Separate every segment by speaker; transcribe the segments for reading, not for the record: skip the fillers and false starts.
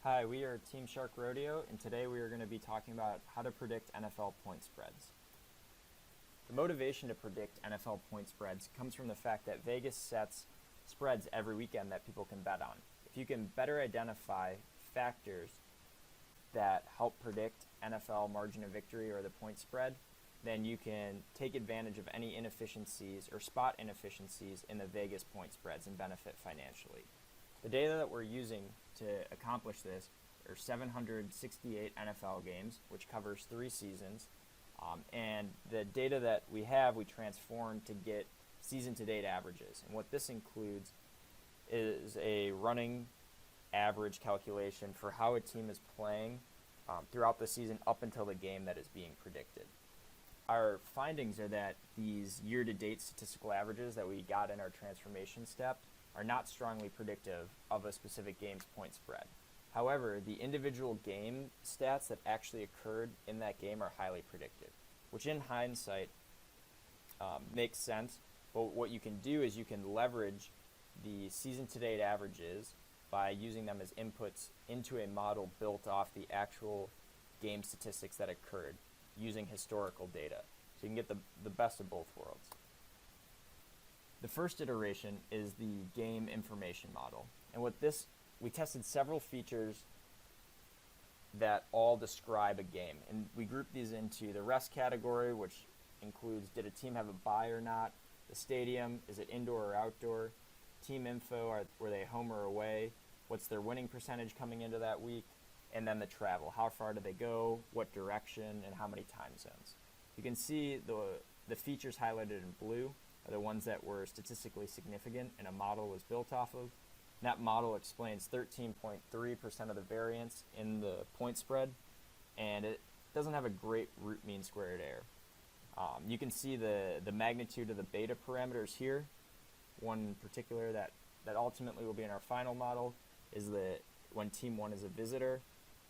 Speaker 1: Hi, we are Team Shark Rodeo, and today we are going to be talking about how to predict NFL point spreads. The motivation to predict NFL point spreads comes from the fact that Vegas sets spreads every weekend that people can bet on. If you can better identify factors that help predict NFL margin of victory or the point spread, then you can take advantage of any inefficiencies or spot inefficiencies in the Vegas point spreads and benefit financially. The data that we're using to accomplish this are 768 NFL games, which covers 3 seasons. And the data that we have, we transformed to get season-to-date averages. And what this includes is a running average calculation for how a team is playing throughout the season up until the game that is being predicted. Our findings are that these year-to-date statistical averages that we got in our transformation step are not strongly predictive of a specific game's point spread. However, the individual game stats that actually occurred in that game are highly predictive, which in hindsight makes sense. But what you can do is you can leverage the season-to-date averages by using them as inputs into a model built off the actual game statistics that occurred using historical data. So you can get the best of both worlds. The first iteration is the game information model. And we tested several features that all describe a game. And we grouped these into the rest category, which includes did a team have a bye or not, the stadium, is it indoor or outdoor, team info, were they home or away, what's their winning percentage coming into that week, and then the travel, how far do they go, what direction, and how many time zones. You can see the features highlighted in blue are the ones that were statistically significant and a model was built off of. And that model explains 13.3% of the variance in the point spread, and it doesn't have a great root mean squared error. You can see the magnitude of the beta parameters here. One in particular that ultimately will be in our final model is that when team 1 is a visitor,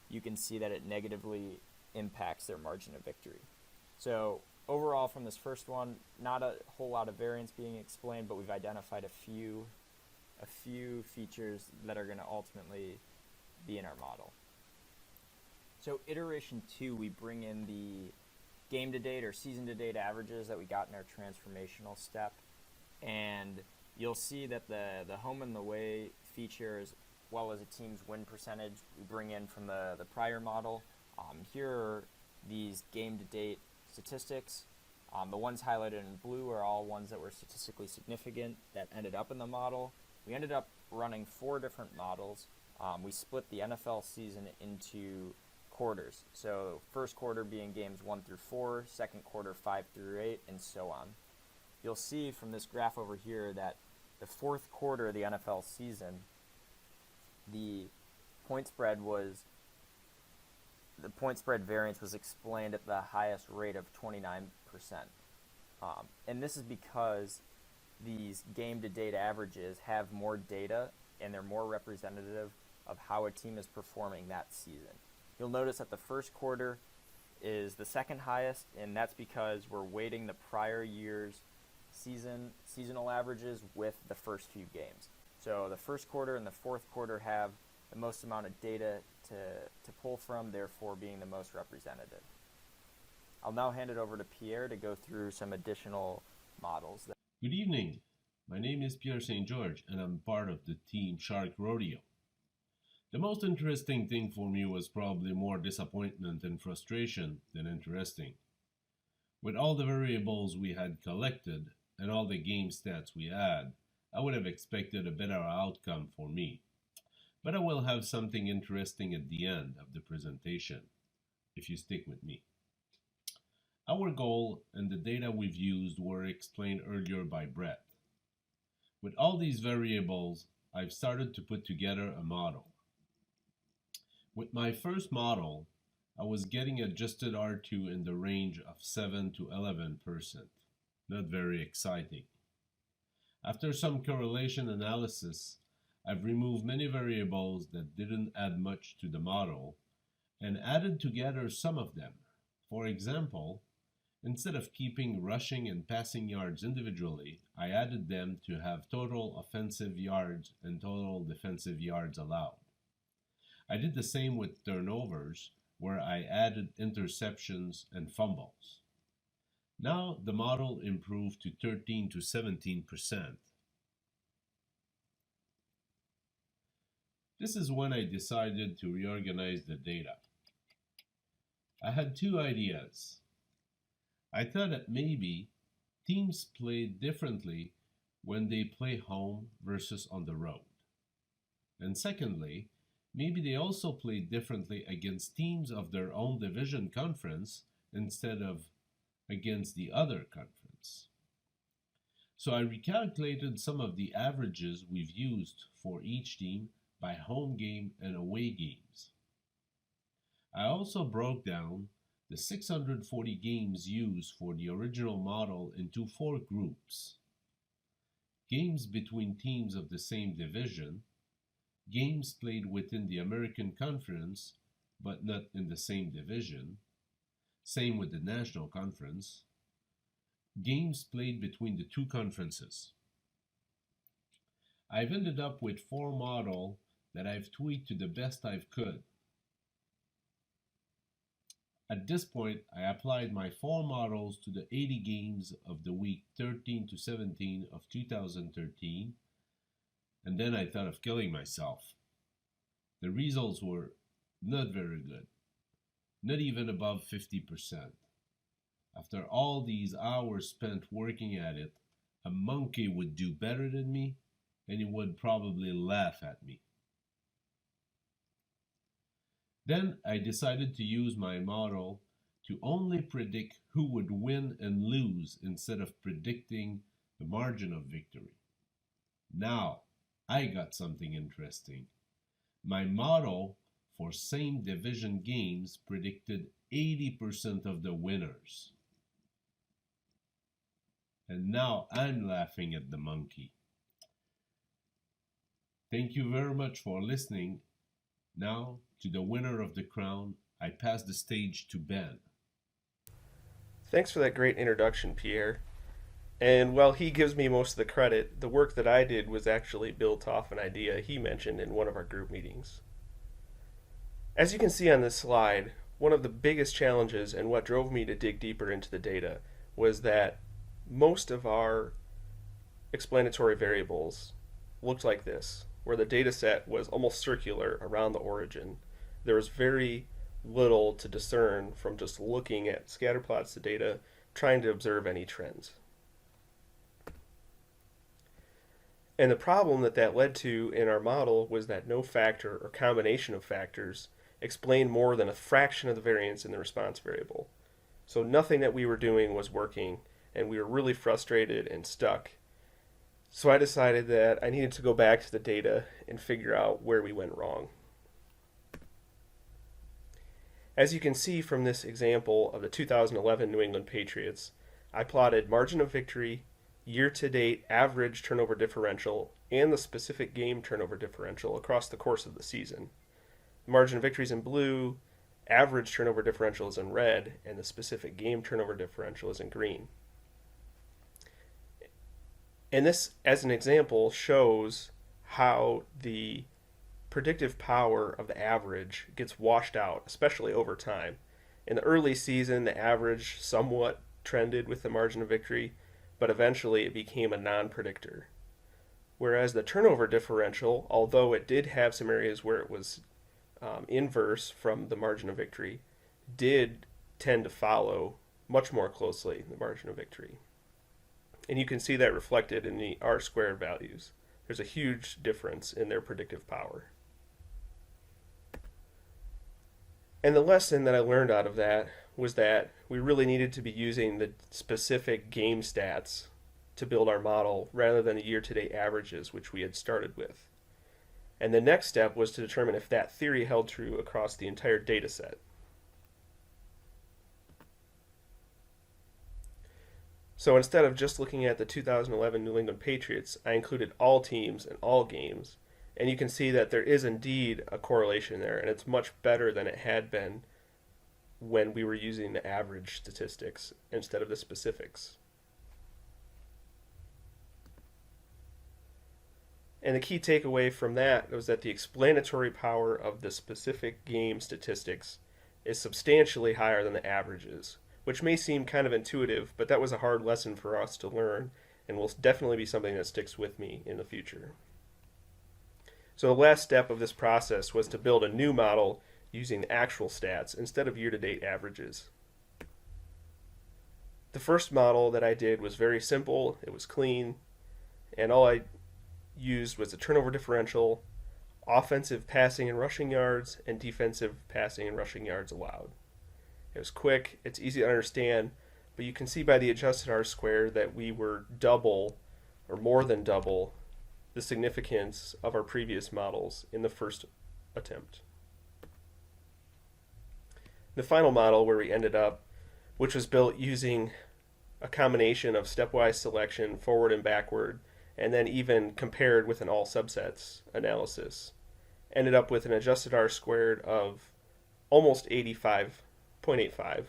Speaker 1: you can see that it negatively impacts their margin of victory. So overall, from this first one, not a whole lot of variance being explained, but we've identified a few features that are going to ultimately be in our model. So iteration 2, we bring in the game-to-date or season-to-date averages that we got in our transformational step, and you'll see that the home and the away features, as well as a team's win percentage, we bring in from the prior model. Here are these game-to-date statistics. The ones highlighted in blue are all ones that were statistically significant that ended up in the model. We ended up running 4 different models. We split the NFL season into quarters. So first quarter being games 1 through 4, second quarter 5 through 8, and so on. You'll see from this graph over here that the fourth quarter of the NFL season, the point spread variance was explained at the highest rate of 29%. And this is because these game-to-date averages have more data and they're more representative of how a team is performing that season. You'll notice that the first quarter is the second highest, and that's because we're weighting the prior year's seasonal averages with the first few games. So the first quarter and the fourth quarter have the most amount of data to pull from, therefore being the most representative. I'll now hand it over to Pierre to go through some additional models.
Speaker 2: Good evening. My name is Pierre St. George, and I'm part of the team Shark Rodeo. The most interesting thing for me was probably more disappointment and frustration than interesting. With all the variables we had collected and all the game stats we had, I would have expected a better outcome for me. But I will have something interesting at the end of the presentation, if you stick with me. Our goal and the data we've used were explained earlier by Brett. With all these variables, I've started to put together a model. With my first model, I was getting adjusted R2 in the range of 7 to 11%. Not very exciting. After some correlation analysis, I've removed many variables that didn't add much to the model and added together some of them. For example, instead of keeping rushing and passing yards individually, I added them to have total offensive yards and total defensive yards allowed. I I did the same with turnovers, where I added interceptions and fumbles. Now the model improved to 13 to 17%. This is when I decided to reorganize the data. I had two ideas. I thought that maybe teams play differently when they play home versus on the road. And secondly, maybe they also play differently against teams of their own division conference instead of against the other conference. So I recalculated some of the averages we've used for each team by home game and away games. I also broke down the 640 games used for the original model into four groups: games between teams of the same division, games played within the American Conference but not in the same division, same with the National Conference, games played between the two conferences. I've ended up with four models that I've tweaked to the best I could. At this point, I applied my four models to the 80 games of the week 13 to 17 of 2013, and then I thought of killing myself. The results were not very good, not even above 50%. After all these hours spent working at it, a monkey would do better than me, and he would probably laugh at me. Then I decided to use my model to only predict who would win and lose instead of predicting the margin of victory. Now, I got something interesting. My model for same division games predicted 80% of the winners. And now I'm laughing at the monkey. Thank you very much for listening. Now, to the winner of the crown, I pass the stage to Ben.
Speaker 3: Thanks for that great introduction, Pierre. And while he gives me most of the credit, the work that I did was actually built off an idea he mentioned in one of our group meetings. As you can see on this slide, one of the biggest challenges and what drove me to dig deeper into the data was that most of our explanatory variables looked like this, where the data set was almost circular around the origin. There was very little to discern from just looking at scatter plots of data, trying to observe any trends. And the problem that led to in our model was that no factor or combination of factors explained more than a fraction of the variance in the response variable. So nothing that we were doing was working, and we were really frustrated and stuck. So I decided that I needed to go back to the data and figure out where we went wrong. As you can see from this example of the 2011 New England Patriots, I plotted margin of victory, year-to-date average turnover differential, and the specific game turnover differential across the course of the season. The margin of victory is in blue, average turnover differential is in red, and the specific game turnover differential is in green. And this, as an example, shows how the predictive power of the average gets washed out, especially over time. In the early season, the average somewhat trended with the margin of victory, but eventually it became a non-predictor. Whereas the turnover differential, although it did have some areas where it was inverse from the margin of victory, did tend to follow much more closely the margin of victory. And you can see that reflected in the R-squared values. There's a huge difference in their predictive power. And the lesson that I learned out of that was that we really needed to be using the specific game stats to build our model rather than the year-to-date averages, which we had started with. And the next step was to determine if that theory held true across the entire data set. So instead of just looking at the 2011 New England Patriots, I included all teams and all games. And you can see that there is indeed a correlation there, and it's much better than it had been when we were using the average statistics instead of the specifics. And the key takeaway from that was that the explanatory power of the specific game statistics is substantially higher than the averages, which may seem kind of intuitive, but that was a hard lesson for us to learn and will definitely be something that sticks with me in the future. So the last step of this process was to build a new model using actual stats instead of year-to-date averages. The first model that I did was very simple, it was clean, and all I used was a turnover differential, offensive passing and rushing yards, and defensive passing and rushing yards allowed. It was quick, it's easy to understand, but you can see by the adjusted R-squared that we were double or more than double the significance of our previous models in the first attempt. The final model where we ended up, which was built using a combination of stepwise selection, forward and backward, and then even compared with an all subsets analysis, ended up with an adjusted R-squared of almost 85.85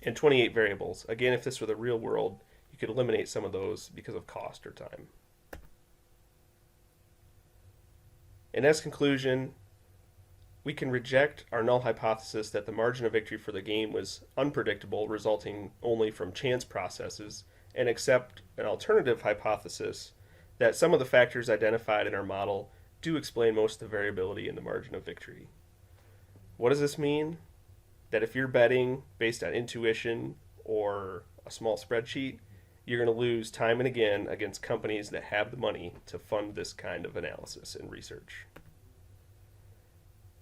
Speaker 3: and 28 variables. Again, if this were the real world, you could eliminate some of those because of cost or time. And as conclusion, we can reject our null hypothesis that the margin of victory for the game was unpredictable, resulting only from chance processes, and accept an alternative hypothesis that some of the factors identified in our model do explain most of the variability in the margin of victory. What does this mean? That if you're betting based on intuition or a small spreadsheet, you're going to lose time and again against companies that have the money to fund this kind of analysis and research.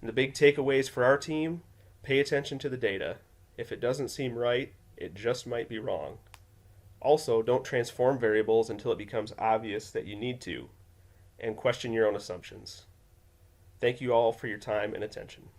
Speaker 3: And the big takeaways for our team: pay attention to the data. If it doesn't seem right, it just might be wrong. Also, don't transform variables until it becomes obvious that you need to, and question your own assumptions. Thank you all for your time and attention.